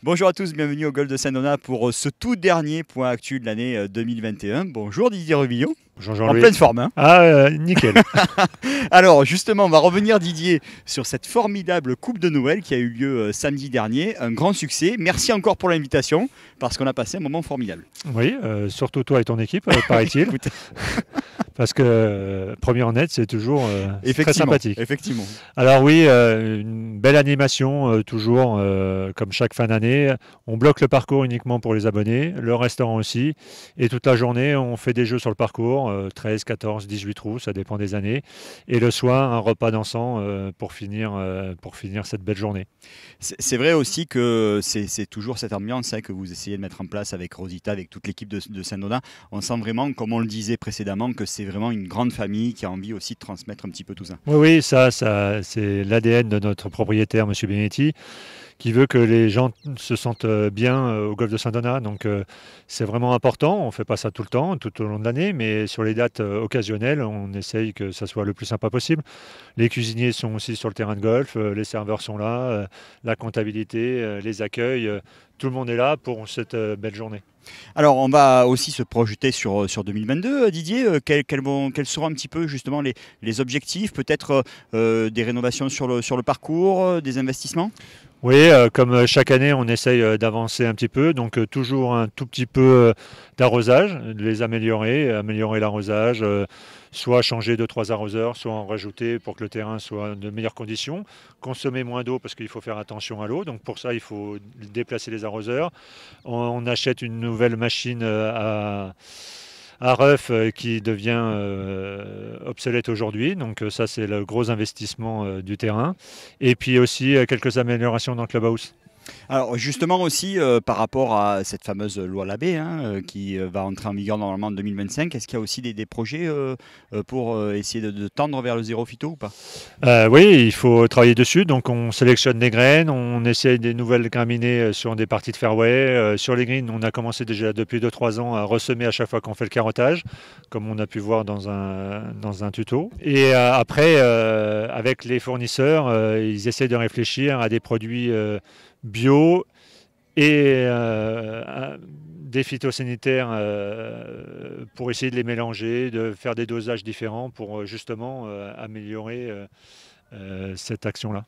Bonjour à tous, bienvenue au Golf de Saint-Donat pour ce tout dernier point actu de l'année 2021. Bonjour Didier Revillon, Bonjour en Jean-Louis. pleine forme. Hein. Nickel. Alors justement, on va revenir Didier sur cette formidable Coupe de Noël qui a eu lieu samedi dernier. Un grand succès. Merci encore pour l'invitation parce qu'on a passé un moment formidable. Oui, surtout toi et ton équipe, paraît-il. Écoute, Parce que premier en net, c'est toujours très sympathique. effectivement. Alors oui, une belle animation, toujours comme chaque fin d'année. On bloque le parcours uniquement pour les abonnés, le restaurant aussi. Et toute la journée, on fait des jeux sur le parcours, 13, 14, 18 trous, ça dépend des années. Et le soir, un repas dansant pour finir cette belle journée. C'est vrai aussi que c'est toujours cette ambiance que vous essayez de mettre en place avec Rosita, avec toute l'équipe de Saint-Donat. On sent vraiment, comme on le disait précédemment, que c'est vraiment une grande famille qui a envie aussi de transmettre un petit peu tout ça. Oui, oui, ça c'est l'ADN de notre propriétaire, Monsieur Benetti, qui veut que les gens se sentent bien au golf de Saint-Donat. Donc c'est vraiment important. On ne fait pas ça tout le temps, tout au long de l'année, mais sur les dates occasionnelles, on essaye que ça soit le plus sympa possible. Les cuisiniers sont aussi sur le terrain de golf, les serveurs sont là, la comptabilité, les accueils, tout le monde est là pour cette belle journée. Alors, on va aussi se projeter sur 2022, Didier. Quels seront un petit peu justement les objectifs, peut-être des rénovations sur le parcours, des investissements? Oui, comme chaque année, on essaye d'avancer un petit peu, donc toujours un tout petit peu d'arrosage, de les améliorer l'arrosage, soit changer 2-3 arroseurs, soit en rajouter pour que le terrain soit de meilleures conditions, consommer moins d'eau parce qu'il faut faire attention à l'eau, donc pour ça il faut déplacer les arroseurs. On achète une nouvelle machine à REF qui devient obsolète aujourd'hui. Donc ça, c'est le gros investissement du terrain. Et puis aussi quelques améliorations dans le clubhouse. Alors justement aussi par rapport à cette fameuse loi Labbé qui va entrer en vigueur normalement en 2025, est-ce qu'il y a aussi des projets pour essayer de tendre vers le zéro phyto ou pas? Oui, il faut travailler dessus. Donc on sélectionne des graines, on essaie des nouvelles graminées sur des parties de fairway. Sur les greens, on a commencé déjà depuis 2-3 ans à ressemer à chaque fois qu'on fait le carottage, comme on a pu voir dans un tuto. Et après, avec les fournisseurs, ils essaient de réfléchir à des produits bio et des phytosanitaires pour essayer de les mélanger, de faire des dosages différents pour justement améliorer cette action-là.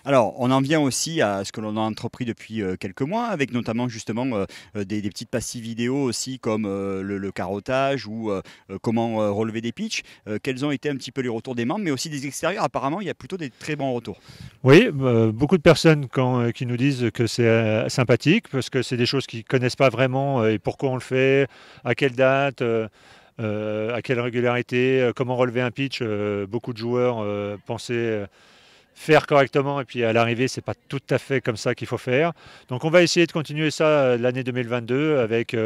Alors, on en vient aussi à ce que l'on a entrepris depuis quelques mois, avec notamment justement des petites pastilles vidéo aussi, comme le carottage ou comment relever des pitchs. Quels ont été un petit peu les retours des membres, mais aussi des extérieurs? Apparemment, il y a plutôt des très bons retours. Oui, beaucoup de personnes qui nous disent que c'est sympathique, parce que c'est des choses qu'ils ne connaissent pas vraiment, et pourquoi on le fait, à quelle date. À quelle régularité, comment relever un pitch. Beaucoup de joueurs pensaient faire correctement et puis à l'arrivée, c'est pas tout à fait comme ça qu'il faut faire. Donc on va essayer de continuer ça l'année 2022 avec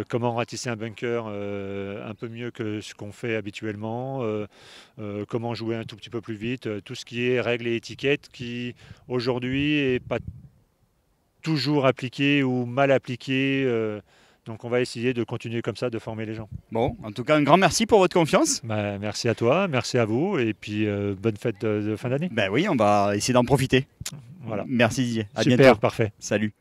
comment ratisser un bunker un peu mieux que ce qu'on fait habituellement, comment jouer un tout petit peu plus vite, tout ce qui est règles et étiquettes qui aujourd'hui est pas toujours appliqué ou mal appliqué. Donc on va essayer de continuer comme ça, de former les gens. Bon, en tout cas, un grand merci pour votre confiance. Bah, merci à toi, merci à vous, et puis bonne fête de fin d'année. Ben oui, on va essayer d'en profiter. Voilà. Merci Didier. À Super, bientôt. parfait. Salut.